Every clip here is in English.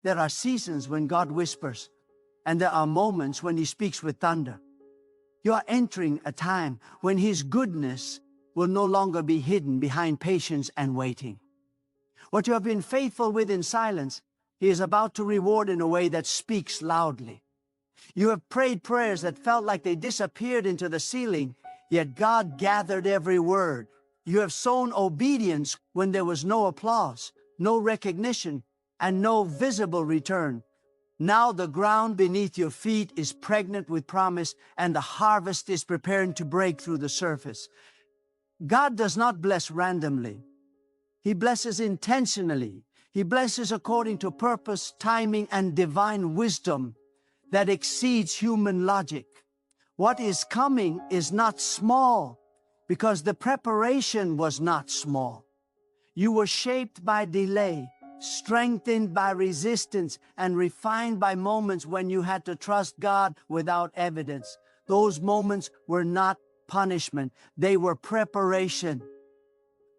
There are seasons when God whispers, and there are moments when He speaks with thunder. You are entering a time when His goodness will no longer be hidden behind patience and waiting. What you have been faithful with in silence, He is about to reward in a way that speaks loudly. You have prayed prayers that felt like they disappeared into the ceiling, yet God gathered every word. You have sown obedience when there was no applause, no recognition, and no visible return. Now the ground beneath your feet is pregnant with promise, and the harvest is preparing to break through the surface. God does not bless randomly. He blesses intentionally. He blesses according to purpose, timing, and divine wisdom that exceeds human logic. What is coming is not small, because the preparation was not small. You were shaped by delay, strengthened by resistance, and refined by moments when you had to trust God without evidence. Those moments were not punishment, they were preparation.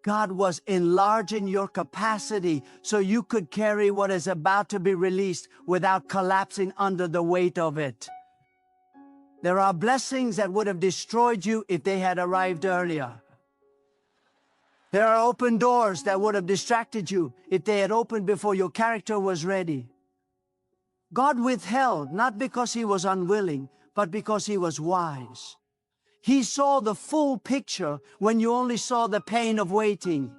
God was enlarging your capacity so you could carry what is about to be released without collapsing under the weight of it. There are blessings that would have destroyed you if they had arrived earlier. There are open doors that would have distracted you if they had opened before your character was ready. God withheld not because He was unwilling, but because He was wise. He saw the full picture when you only saw the pain of waiting.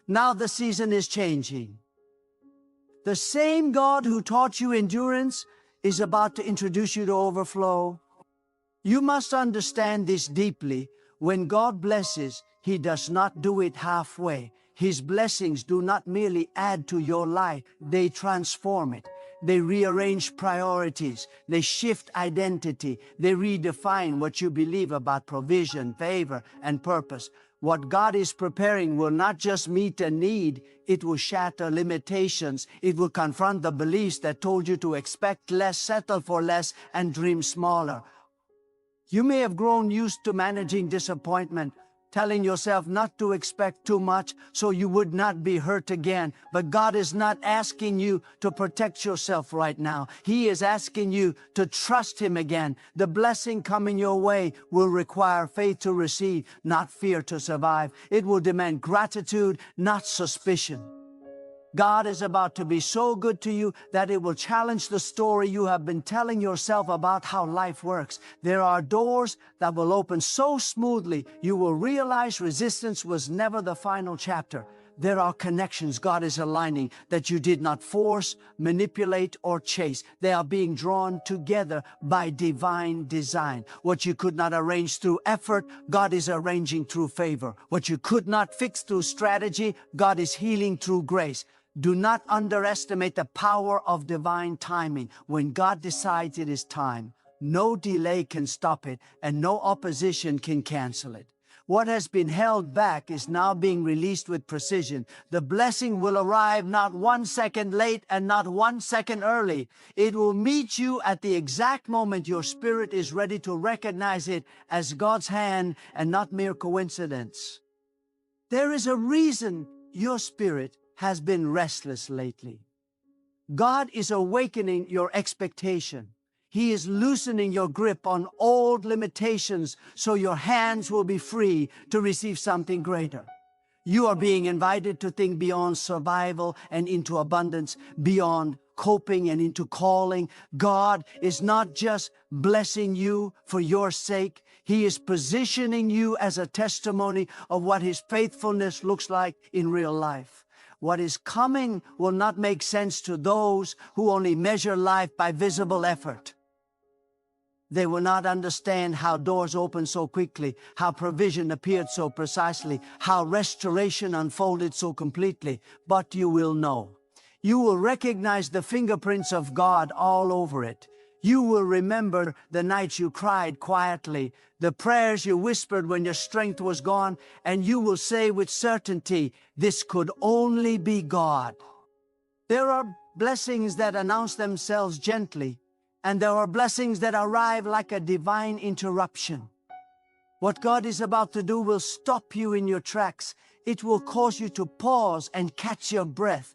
Now the season is changing. The same God who taught you endurance is about to introduce you to overflow. You must understand this deeply. When God blesses, He does not do it halfway. His blessings do not merely add to your life, they transform it. They rearrange priorities, they shift identity, they redefine what you believe about provision, favor, and purpose. What God is preparing will not just meet a need, it will shatter limitations. It will confront the beliefs that told you to expect less, settle for less, and dream smaller. You may have grown used to managing disappointment, telling yourself not to expect too much so you would not be hurt again. But God is not asking you to protect yourself right now. He is asking you to trust Him again. The blessing coming your way will require faith to receive, not fear to survive. It will demand gratitude, not suspicion. God is about to be so good to you that it will challenge the story you have been telling yourself about how life works. There are doors that will open so smoothly you will realize resistance was never the final chapter. There are connections God is aligning that you did not force, manipulate, or chase. They are being drawn together by divine design. What you could not arrange through effort, God is arranging through favor. What you could not fix through strategy, God is healing through grace. Do not underestimate the power of divine timing. When God decides it is time, no delay can stop it, and no opposition can cancel it. What has been held back is now being released with precision. The blessing will arrive not 1 second late and not 1 second early. It will meet you at the exact moment your spirit is ready to recognize it as God's hand and not mere coincidence. There is a reason your spirit has been restless lately. God is awakening your expectation. He is loosening your grip on old limitations so your hands will be free to receive something greater. You are being invited to think beyond survival and into abundance, beyond coping and into calling. God is not just blessing you for your sake. He is positioning you as a testimony of what His faithfulness looks like in real life. What is coming will not make sense to those who only measure life by visible effort. They will not understand how doors opened so quickly, how provision appeared so precisely, how restoration unfolded so completely. But you will know. You will recognize the fingerprints of God all over it. You will remember the nights you cried quietly, the prayers you whispered when your strength was gone, and you will say with certainty, this could only be God. There are blessings that announce themselves gently, and there are blessings that arrive like a divine interruption. What God is about to do will stop you in your tracks. It will cause you to pause and catch your breath.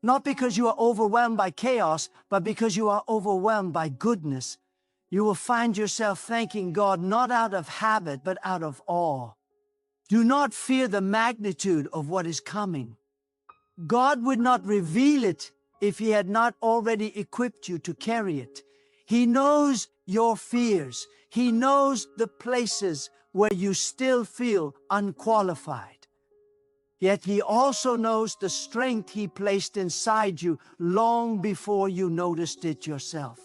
Not because you are overwhelmed by chaos, but because you are overwhelmed by goodness. You will find yourself thanking God not out of habit, but out of awe. Do not fear the magnitude of what is coming. God would not reveal it if He had not already equipped you to carry it. He knows your fears. He knows the places where you still feel unqualified. Yet He also knows the strength He placed inside you long before you noticed it yourself.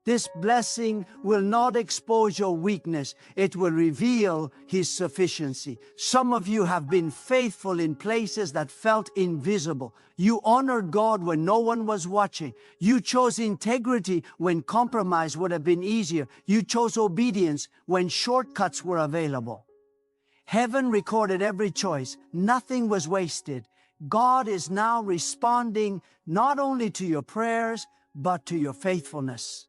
This blessing will not expose your weakness. It will reveal His sufficiency. Some of you have been faithful in places that felt invisible. You honored God when no one was watching. You chose integrity when compromise would have been easier. You chose obedience when shortcuts were available. Heaven recorded every choice. Nothing was wasted. God is now responding not only to your prayers, but to your faithfulness.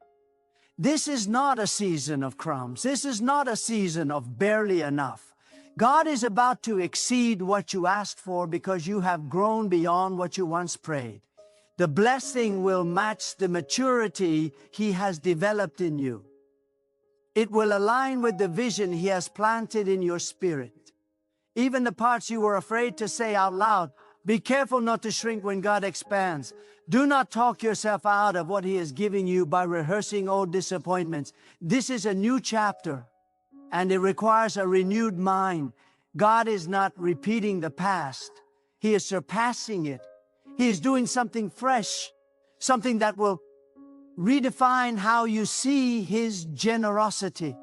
This is not a season of crumbs. This is not a season of barely enough. God is about to exceed what you asked for because you have grown beyond what you once prayed. The blessing will match the maturity He has developed in you. It will align with the vision He has planted in your spirit. Even the parts you were afraid to say out loud. Be careful not to shrink when God expands. Do not talk yourself out of what He is giving you by rehearsing old disappointments. This is a new chapter, and it requires a renewed mind. God is not repeating the past. He is surpassing it. He is doing something fresh, something that will redefine how you see His generosity.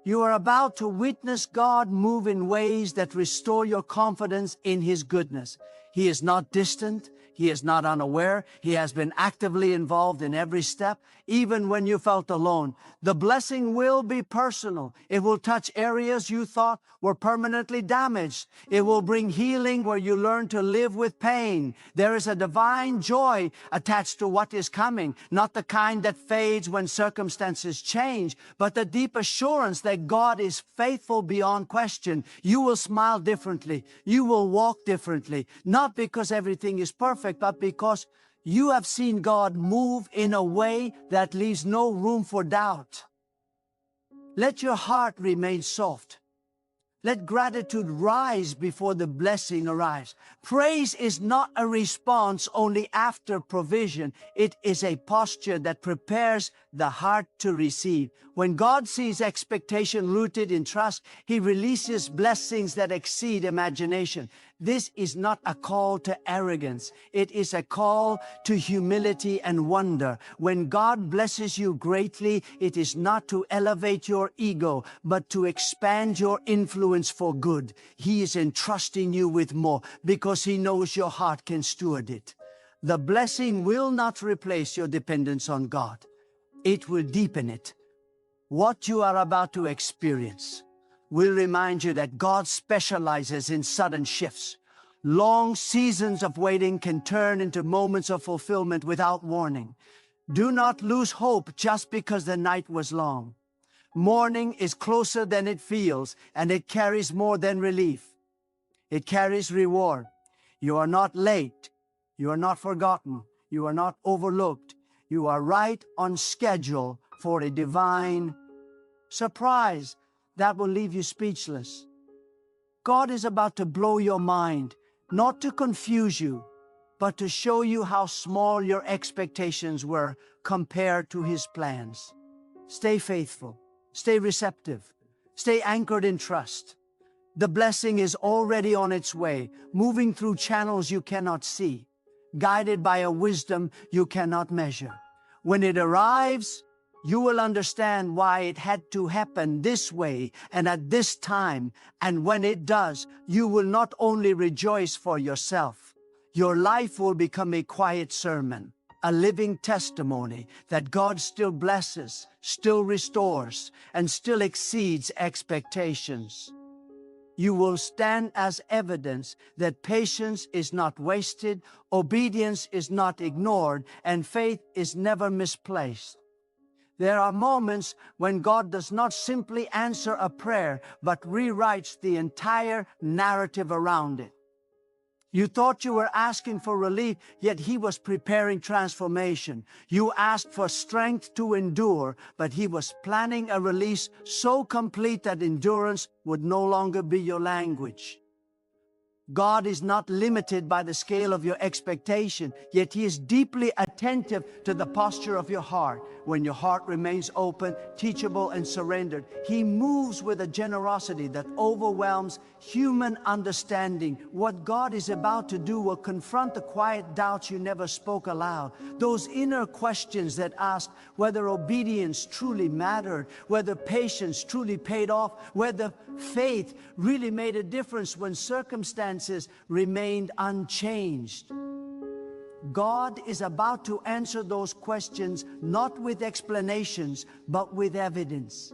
You are about to witness God move in ways that restore your confidence in His goodness. He is not distant. He is not unaware. He has been actively involved in every step, even when you felt alone. The blessing will be personal. It will touch areas you thought were permanently damaged. It will bring healing where you learn to live with pain. There is a divine joy attached to what is coming, not the kind that fades when circumstances change, but the deep assurance that God is faithful beyond question. You will smile differently. You will walk differently, not because everything is perfect, but because you have seen God move in a way that leaves no room for doubt. Let your heart remain soft. Let gratitude rise before the blessing arrives. Praise is not a response only after provision. It is a posture that prepares the heart to receive. When God sees expectation rooted in trust, He releases blessings that exceed imagination. This is not a call to arrogance. It is a call to humility and wonder. When God blesses you greatly, it is not to elevate your ego, but to expand your influence for good. He is entrusting you with more because He knows your heart can steward it. The blessing will not replace your dependence on God. It will deepen it. What you are about to experience will remind you that God specializes in sudden shifts. Long seasons of waiting can turn into moments of fulfillment without warning. Do not lose hope just because the night was long. Morning is closer than it feels, and it carries more than relief. It carries reward. You are not late. You are not forgotten. You are not overlooked. You are right on schedule for a divine surprise that will leave you speechless. God is about to blow your mind, not to confuse you, but to show you how small your expectations were compared to His plans. Stay faithful, stay receptive, stay anchored in trust. The blessing is already on its way, moving through channels you cannot see, guided by a wisdom you cannot measure. When it arrives, you will understand why it had to happen this way and at this time. And when it does, you will not only rejoice for yourself. Your life will become a quiet sermon, a living testimony that God still blesses, still restores, and still exceeds expectations. You will stand as evidence that patience is not wasted, obedience is not ignored, and faith is never misplaced. There are moments when God does not simply answer a prayer, but rewrites the entire narrative around it. You thought you were asking for relief, yet He was preparing transformation. You asked for strength to endure, but He was planning a release so complete that endurance would no longer be your language. God is not limited by the scale of your expectation, yet He is deeply attentive to the posture of your heart. When your heart remains open, teachable, and surrendered, He moves with a generosity that overwhelms human understanding. What God is about to do will confront the quiet doubts you never spoke aloud, those inner questions that ask whether obedience truly mattered, whether patience truly paid off, whether faith really made a difference when circumstances remained unchanged. God is about to answer those questions not with explanations, but with evidence.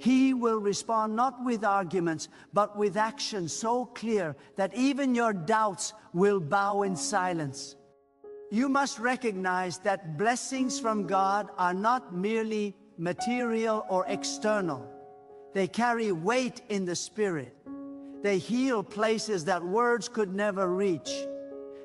He will respond not with arguments, but with action so clear that even your doubts will bow in silence. You must recognize that blessings from God are not merely material or external. They carry weight in the spirit. They heal places that words could never reach.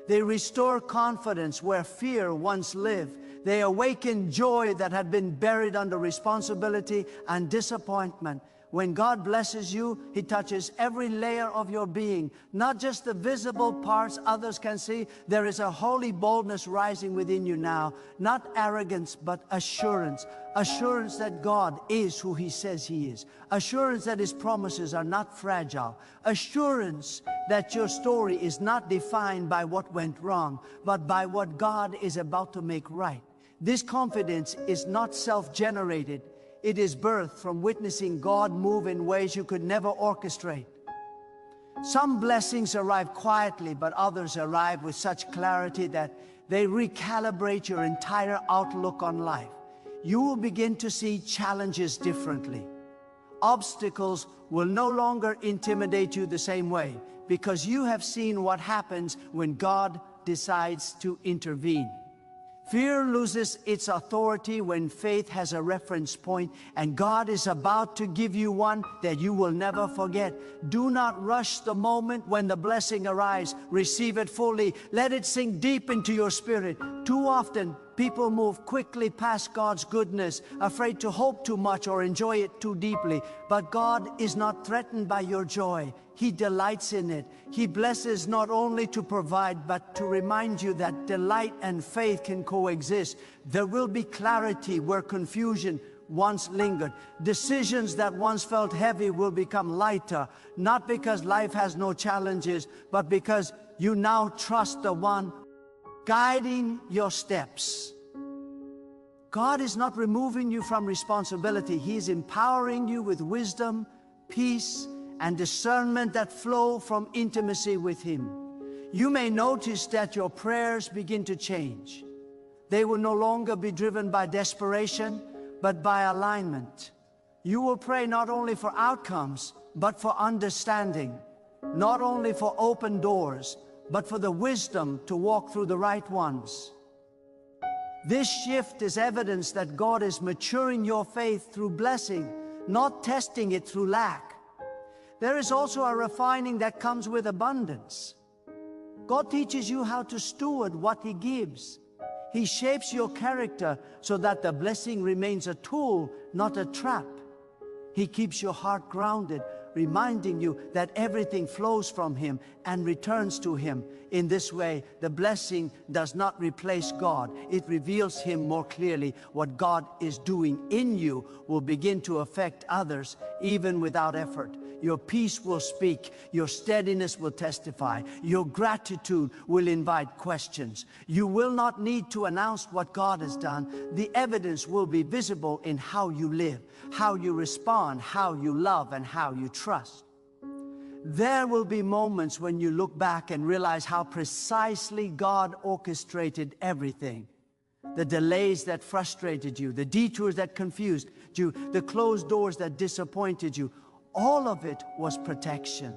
They restore confidence where fear once lived. They awaken joy that had been buried under responsibility and disappointment. When God blesses you, He touches every layer of your being, not just the visible parts others can see. There is a holy boldness rising within you now, not arrogance, but assurance. Assurance that God is who He says He is. Assurance that His promises are not fragile. Assurance that your story is not defined by what went wrong, but by what God is about to make right. This confidence is not self-generated. It is birthed from witnessing God move in ways you could never orchestrate. Some blessings arrive quietly, but others arrive with such clarity that they recalibrate your entire outlook on life. You will begin to see challenges differently. Obstacles will no longer intimidate you the same way, because you have seen what happens when God decides to intervene. Fear loses its authority when faith has a reference point, and God is about to give you one that you will never forget. Do not rush the moment when the blessing arrives. Receive it fully. Let it sink deep into your spirit. Too often, people move quickly past God's goodness, afraid to hope too much or enjoy it too deeply. But God is not threatened by your joy. He delights in it. He blesses not only to provide, but to remind you that delight and faith can coexist. There will be clarity where confusion once lingered. Decisions that once felt heavy will become lighter, not because life has no challenges, but because you now trust the one guiding your steps. God is not removing you from responsibility. He is empowering you with wisdom, peace, and discernment that flow from intimacy with Him. You may notice that your prayers begin to change. They will no longer be driven by desperation, but by alignment. You will pray not only for outcomes, but for understanding. Not only for open doors, but for the wisdom to walk through the right ones. This shift is evidence that God is maturing your faith through blessing, not testing it through lack. There is also a refining that comes with abundance. God teaches you how to steward what He gives. He shapes your character so that the blessing remains a tool, not a trap. He keeps your heart grounded, reminding you that everything flows from Him and returns to Him. In this way, the blessing does not replace God. It reveals Him more clearly. What God is doing in you will begin to affect others, even without effort. Your peace will speak, your steadiness will testify, your gratitude will invite questions. You will not need to announce what God has done. The evidence will be visible in how you live, how you respond, how you love, and how you trust. There will be moments when you look back and realize how precisely God orchestrated everything. The delays that frustrated you, the detours that confused you, the closed doors that disappointed you, all of it was protection.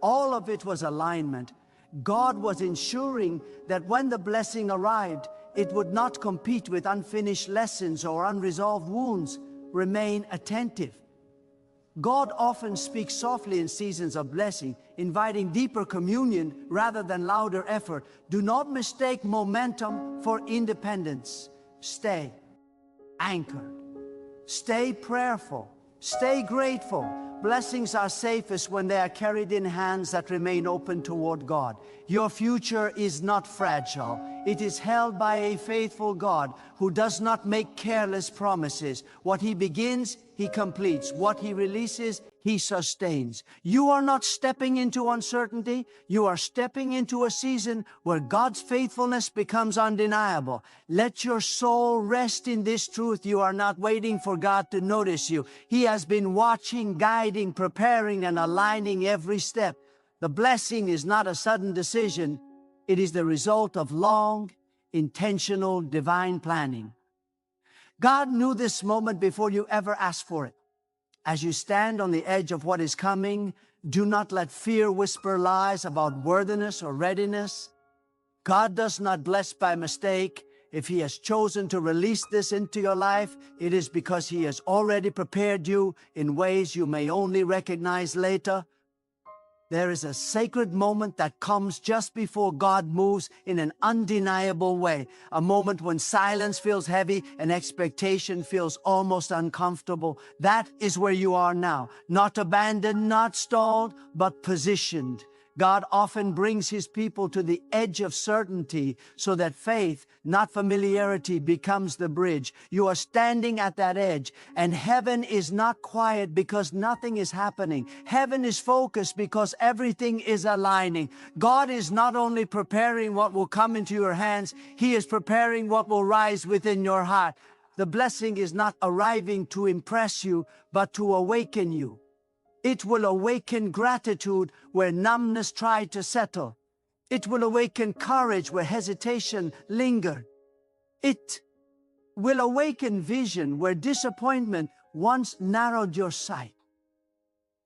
All of it was alignment. God was ensuring that when the blessing arrived, it would not compete with unfinished lessons or unresolved wounds. Remain attentive. God often speaks softly in seasons of blessing, inviting deeper communion rather than louder effort. Do not mistake momentum for independence. Stay anchored. Stay prayerful. Stay grateful. Blessings are safest when they are carried in hands that remain open toward God. Your future is not fragile. It is held by a faithful God who does not make careless promises. What He begins, He completes. What He releases, He sustains. You are not stepping into uncertainty. You are stepping into a season where God's faithfulness becomes undeniable. Let your soul rest in this truth. You are not waiting for God to notice you. He has been watching, guiding, preparing, and aligning every step. The blessing is not a sudden decision. It is the result of long, intentional, divine planning. God knew this moment before you ever asked for it. As you stand on the edge of what is coming, do not let fear whisper lies about worthiness or readiness. God does not bless by mistake. If He has chosen to release this into your life, it is because He has already prepared you in ways you may only recognize later. There is a sacred moment that comes just before God moves in an undeniable way. A moment when silence feels heavy and expectation feels almost uncomfortable. That is where you are now. Not abandoned, not stalled, but positioned. God often brings His people to the edge of certainty so that faith, not familiarity, becomes the bridge. You are standing at that edge, and heaven is not quiet because nothing is happening. Heaven is focused because everything is aligning. God is not only preparing what will come into your hands, He is preparing what will rise within your heart. The blessing is not arriving to impress you, but to awaken you. It will awaken gratitude where numbness tried to settle. It will awaken courage where hesitation lingered. It will awaken vision where disappointment once narrowed your sight.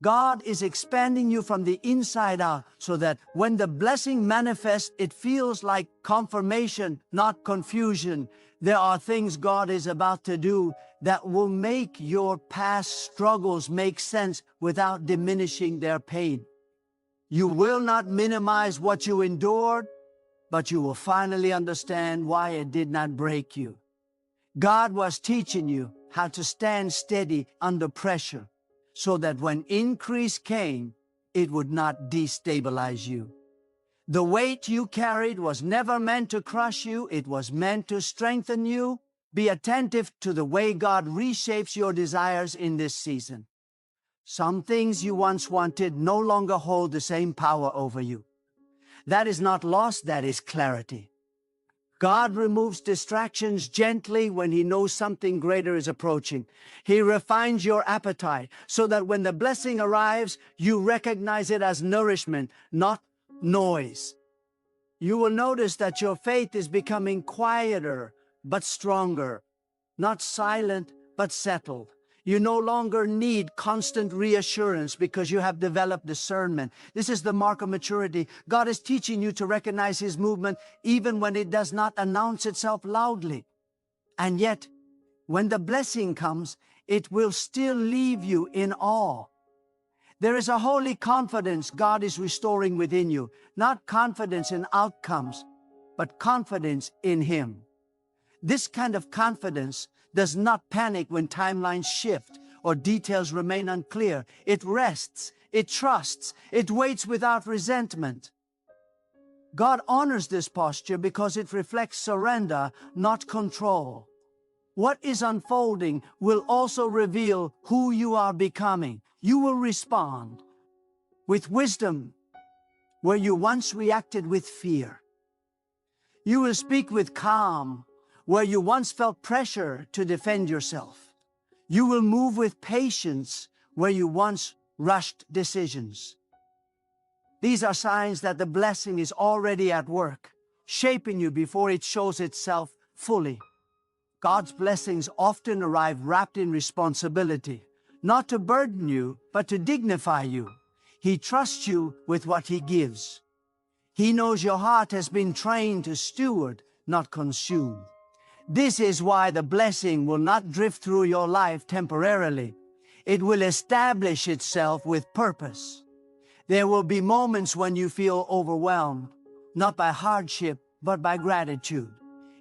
God is expanding you from the inside out so that when the blessing manifests, it feels like confirmation, not confusion. There are things God is about to do that will make your past struggles make sense without diminishing their pain. You will not minimize what you endured, but you will finally understand why it did not break you. God was teaching you how to stand steady under pressure so that when increase came, it would not destabilize you. The weight you carried was never meant to crush you. It was meant to strengthen you. Be attentive to the way God reshapes your desires in this season. Some things you once wanted no longer hold the same power over you. That is not loss, that is clarity. God removes distractions gently when He knows something greater is approaching. He refines your appetite so that when the blessing arrives, you recognize it as nourishment, not noise. You will notice that your faith is becoming quieter but stronger, not silent but settled. You no longer need constant reassurance because you have developed discernment. This is the mark of maturity. God is teaching you to recognize His movement even when it does not announce itself loudly. And yet, when the blessing comes, it will still leave you in awe. There is a holy confidence God is restoring within you, not confidence in outcomes, but confidence in Him. This kind of confidence does not panic when timelines shift or details remain unclear. It rests, it trusts, it waits without resentment. God honors this posture because it reflects surrender, not control. What is unfolding will also reveal who you are becoming. You will respond with wisdom where you once reacted with fear. You will speak with calm where you once felt pressure to defend yourself. You will move with patience where you once rushed decisions. These are signs that the blessing is already at work, shaping you before it shows itself fully. God's blessings often arrive wrapped in responsibility, not to burden you, but to dignify you. He trusts you with what He gives. He knows your heart has been trained to steward, not consume. This is why the blessing will not drift through your life temporarily. It will establish itself with purpose. There will be moments when you feel overwhelmed, not by hardship, but by gratitude.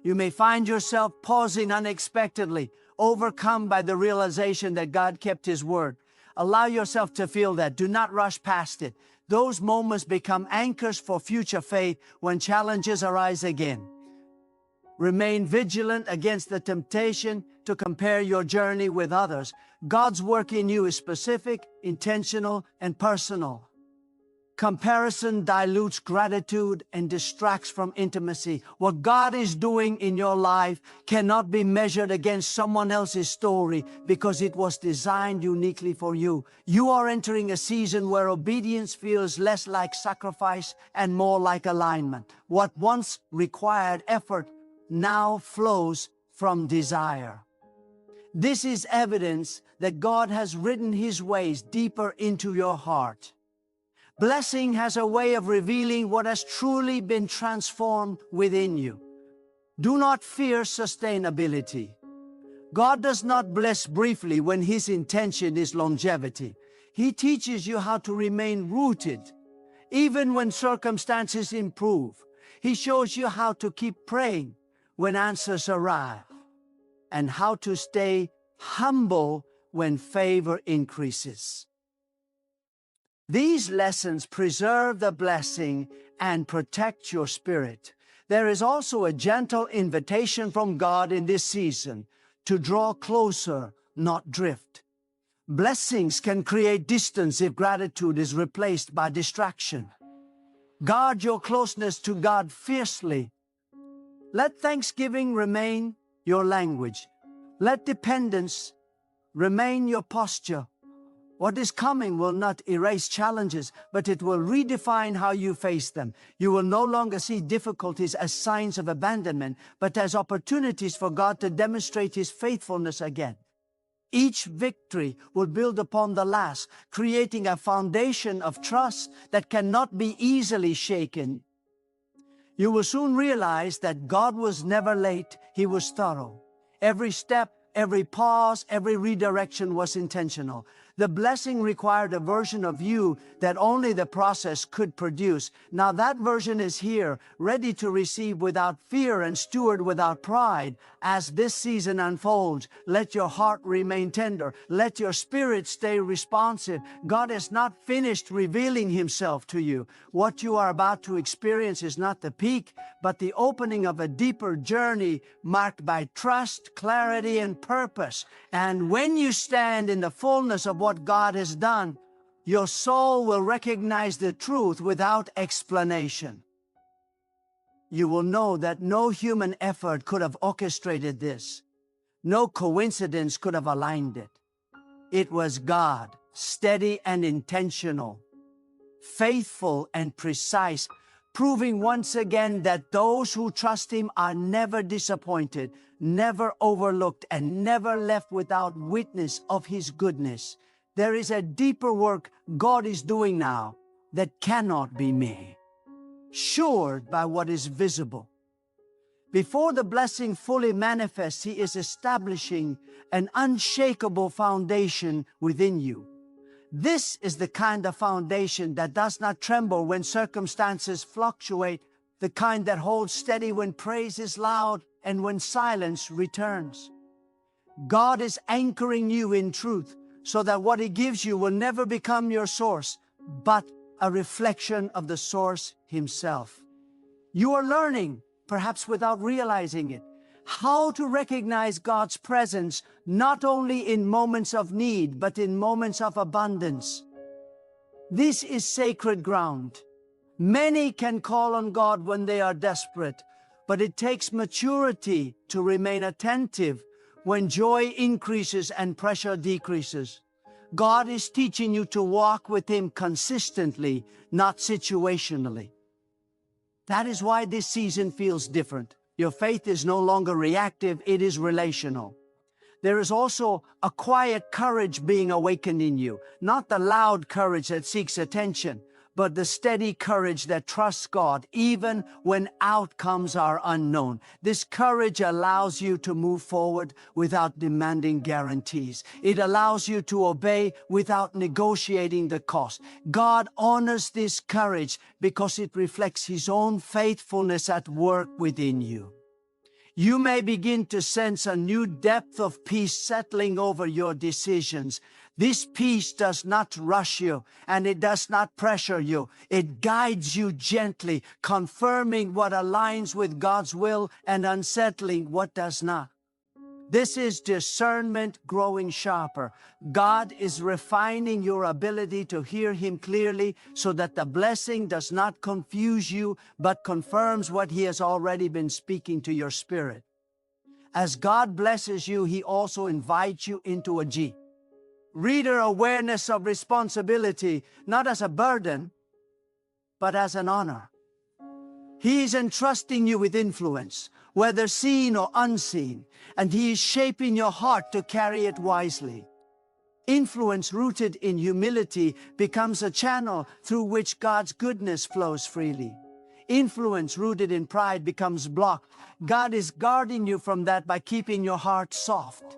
You may find yourself pausing unexpectedly, overcome by the realization that God kept His word. Allow yourself to feel that. Do not rush past it. Those moments become anchors for future faith when challenges arise again. Remain vigilant against the temptation to compare your journey with others. God's work in you is specific, intentional, and personal. Comparison dilutes gratitude and distracts from intimacy. What God is doing in your life cannot be measured against someone else's story because it was designed uniquely for you. You are entering a season where obedience feels less like sacrifice and more like alignment. What once required effort now flows from desire. This is evidence that God has written His ways deeper into your heart. Blessing has a way of revealing what has truly been transformed within you. Do not fear sustainability. God does not bless briefly when His intention is longevity. He teaches you how to remain rooted, even when circumstances improve. He shows you how to keep praying when answers arrive, and how to stay humble when favor increases. These lessons preserve the blessing and protect your spirit. There is also a gentle invitation from God in this season to draw closer, not drift. Blessings can create distance if gratitude is replaced by distraction. Guard your closeness to God fiercely. Let thanksgiving remain your language. Let dependence remain your posture. What is coming will not erase challenges, but it will redefine how you face them. You will no longer see difficulties as signs of abandonment, but as opportunities for God to demonstrate His faithfulness again. Each victory will build upon the last, creating a foundation of trust that cannot be easily shaken. You will soon realize that God was never late, He was thorough. Every step, every pause, every redirection was intentional. The blessing required a version of you that only the process could produce. Now that version is here, ready to receive without fear and steward without pride. As this season unfolds, let your heart remain tender. Let your spirit stay responsive. God is not finished revealing Himself to you. What you are about to experience is not the peak, but the opening of a deeper journey marked by trust, clarity, and purpose. And when you stand in the fullness of what God has done, your soul will recognize the truth without explanation. You will know that no human effort could have orchestrated this. No coincidence could have aligned it. It was God, steady and intentional, faithful and precise, proving once again that those who trust Him are never disappointed, never overlooked, and never left without witness of His goodness. There is a deeper work God is doing now that cannot be measured by what is visible. Before the blessing fully manifests, He is establishing an unshakable foundation within you. This is the kind of foundation that does not tremble when circumstances fluctuate, the kind that holds steady when praise is loud and when silence returns. God is anchoring you in truth so that what He gives you will never become your source, but a reflection of the source Himself. You are learning, perhaps without realizing it, how to recognize God's presence not only in moments of need, but in moments of abundance. This is sacred ground. Many can call on God when they are desperate, but it takes maturity to remain attentive when joy increases and pressure decreases. God is teaching you to walk with Him consistently, not situationally. That is why this season feels different. Your faith is no longer reactive, it is relational. There is also a quiet courage being awakened in you, not the loud courage that seeks attention, but the steady courage that trusts God even when outcomes are unknown. This courage allows you to move forward without demanding guarantees. It allows you to obey without negotiating the cost. God honors this courage because it reflects His own faithfulness at work within you. You may begin to sense a new depth of peace settling over your decisions. This peace does not rush you and it does not pressure you. It guides you gently, confirming what aligns with God's will and unsettling what does not. This is discernment growing sharper. God is refining your ability to hear Him clearly so that the blessing does not confuse you, but confirms what He has already been speaking to your spirit. As God blesses you, He also invites you into a greater awareness of responsibility, not as a burden, but as an honor. He is entrusting you with influence, whether seen or unseen, and He is shaping your heart to carry it wisely. Influence rooted in humility becomes a channel through which God's goodness flows freely. Influence rooted in pride becomes blocked. God is guarding you from that by keeping your heart soft.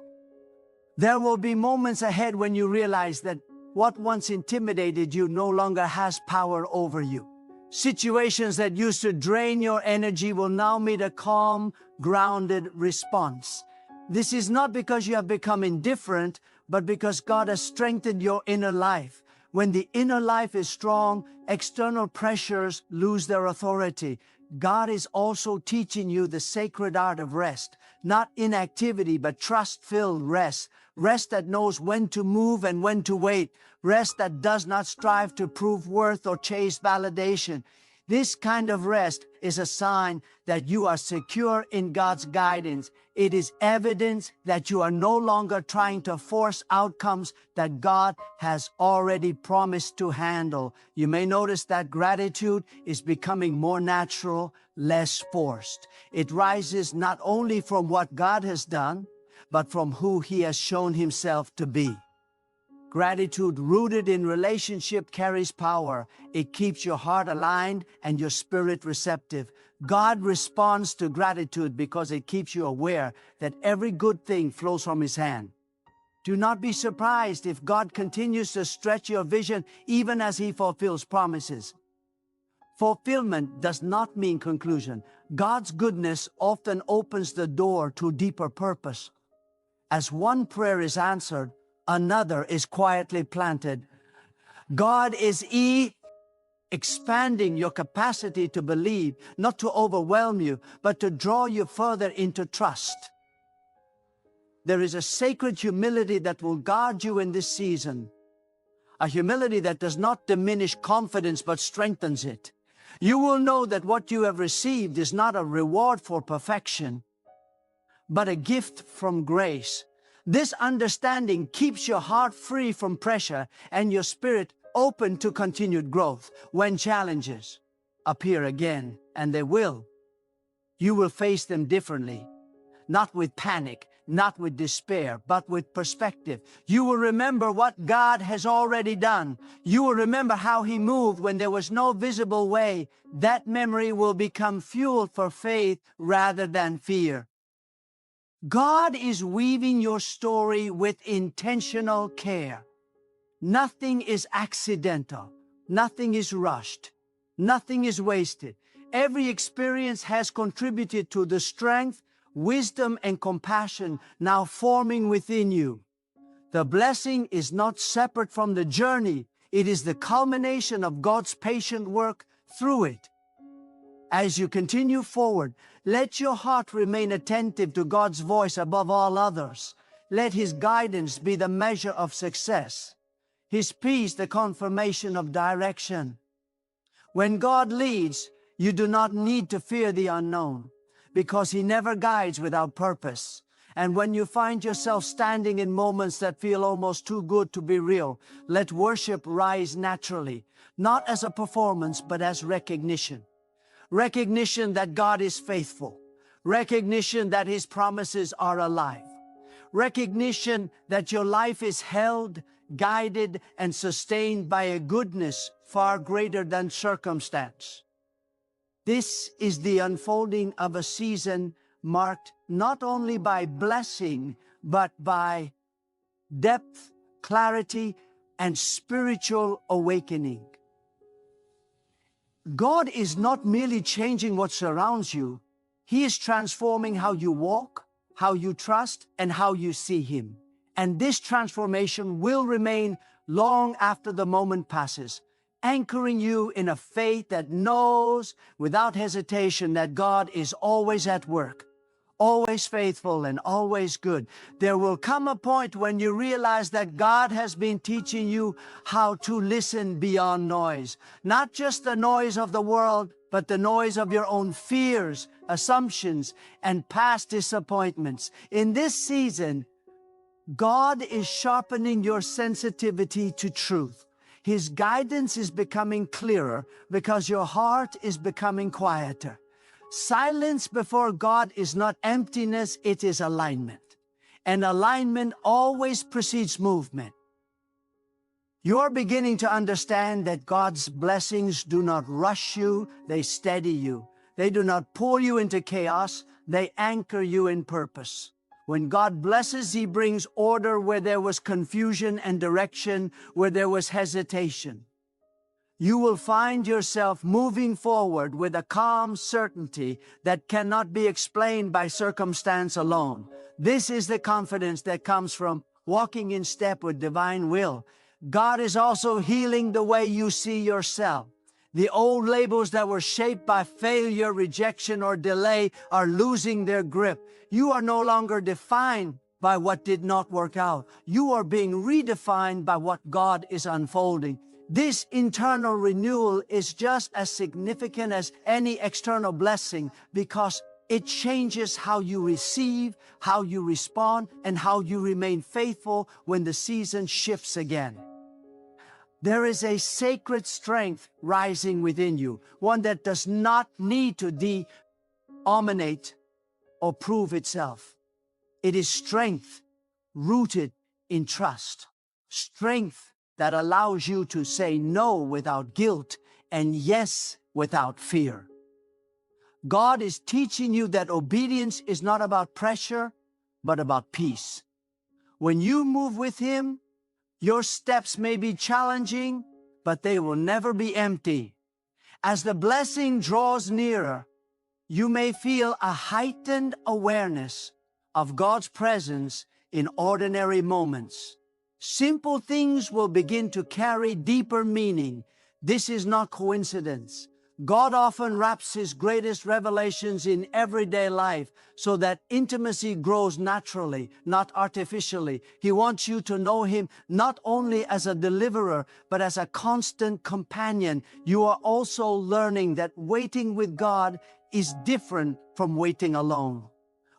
There will be moments ahead when you realize that what once intimidated you no longer has power over you. Situations that used to drain your energy will now meet a calm, grounded response. This is not because you have become indifferent, but because God has strengthened your inner life. When the inner life is strong, external pressures lose their authority. God is also teaching you the sacred art of rest, not inactivity, but trust-filled rest. Rest that knows when to move and when to wait. Rest that does not strive to prove worth or chase validation. This kind of rest is a sign that you are secure in God's guidance. It is evidence that you are no longer trying to force outcomes that God has already promised to handle. You may notice that gratitude is becoming more natural, less forced. It rises not only from what God has done, but from who He has shown Himself to be. Gratitude rooted in relationship carries power. It keeps your heart aligned and your spirit receptive. God responds to gratitude because it keeps you aware that every good thing flows from His hand. Do not be surprised if God continues to stretch your vision even as He fulfills promises. Fulfillment does not mean conclusion. God's goodness often opens the door to deeper purpose. As one prayer is answered, another is quietly planted. God is expanding your capacity to believe, not to overwhelm you, but to draw you further into trust. There is a sacred humility that will guard you in this season. A humility that does not diminish confidence but strengthens it. You will know that what you have received is not a reward for perfection, but a gift from grace. This understanding keeps your heart free from pressure and your spirit open to continued growth. When challenges appear again, and they will, you will face them differently. Not with panic, not with despair, but with perspective. You will remember what God has already done. You will remember how He moved when there was no visible way. That memory will become fuel for faith rather than fear. God is weaving your story with intentional care. Nothing is accidental. Nothing is rushed. Nothing is wasted. Every experience has contributed to the strength, wisdom, and compassion now forming within you. The blessing is not separate from the journey. It is the culmination of God's patient work through it. As you continue forward, let your heart remain attentive to God's voice above all others. Let His guidance be the measure of success, His peace the confirmation of direction. When God leads, you do not need to fear the unknown, because He never guides without purpose. And when you find yourself standing in moments that feel almost too good to be real, let worship rise naturally, not as a performance, but as recognition. Recognition that God is faithful. Recognition that His promises are alive. Recognition that your life is held, guided, and sustained by a goodness far greater than circumstance. This is the unfolding of a season marked not only by blessing, but by depth, clarity, and spiritual awakening. God is not merely changing what surrounds you, He is transforming how you walk, how you trust, and how you see Him. And this transformation will remain long after the moment passes, anchoring you in a faith that knows without hesitation that God is always at work, always faithful, and always good. There will come a point when you realize that God has been teaching you how to listen beyond noise. Not just the noise of the world, but the noise of your own fears, assumptions, and past disappointments. In this season, God is sharpening your sensitivity to truth. His guidance is becoming clearer because your heart is becoming quieter. Silence before God is not emptiness, it is alignment. And alignment always precedes movement. You're beginning to understand that God's blessings do not rush you, they steady you. They do not pull you into chaos, they anchor you in purpose. When God blesses, He brings order where there was confusion and direction where there was hesitation. You will find yourself moving forward with a calm certainty that cannot be explained by circumstance alone. This is the confidence that comes from walking in step with divine will. God is also healing the way you see yourself. The old labels that were shaped by failure, rejection, or delay are losing their grip. You are no longer defined by what did not work out. You are being redefined by what God is unfolding. This internal renewal is just as significant as any external blessing because it changes how you receive, how you respond, and how you remain faithful when the season shifts again. There is a sacred strength rising within you, one that does not need to dominate or prove itself. It is strength rooted in trust, strength that allows you to say no without guilt and yes without fear. God is teaching you that obedience is not about pressure, but about peace. When you move with Him, your steps may be challenging, but they will never be empty. As the blessing draws nearer, you may feel a heightened awareness of God's presence in ordinary moments. Simple things will begin to carry deeper meaning. This is not coincidence. God often wraps His greatest revelations in everyday life so that intimacy grows naturally, not artificially. He wants you to know Him not only as a deliverer, but as a constant companion. You are also learning that waiting with God is different from waiting alone.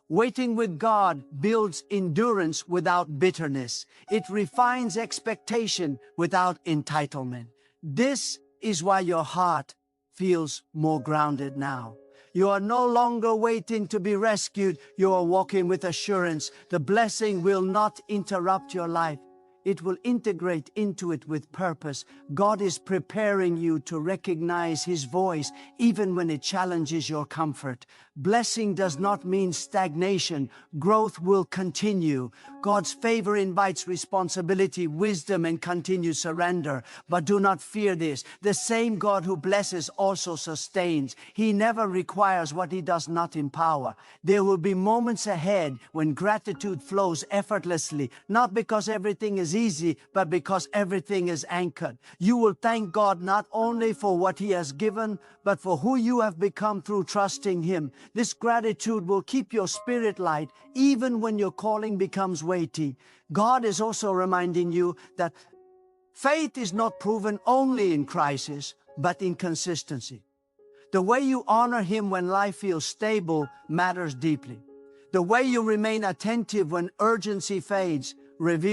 Waiting with God builds endurance without bitterness. It refines expectation without entitlement. This is why your heart feels more grounded now. You are no longer waiting to be rescued. You are walking with assurance. The blessing will not interrupt your life. It will integrate into it with purpose. God is preparing you to recognize His voice even when it challenges your comfort. Blessing does not mean stagnation. Growth will continue. God's favor invites responsibility, wisdom, and continued surrender. But do not fear this. The same God who blesses also sustains. He never requires what He does not empower. There will be moments ahead when gratitude flows effortlessly, not because everything is easy, but because everything is anchored. You will thank God not only for what He has given, but for who you have become through trusting Him. This gratitude will keep your spirit light even when your calling becomes weighty. God is also reminding you that faith is not proven only in crisis, but in consistency. The way you honor Him when life feels stable matters deeply. The way you remain attentive when urgency fades reveals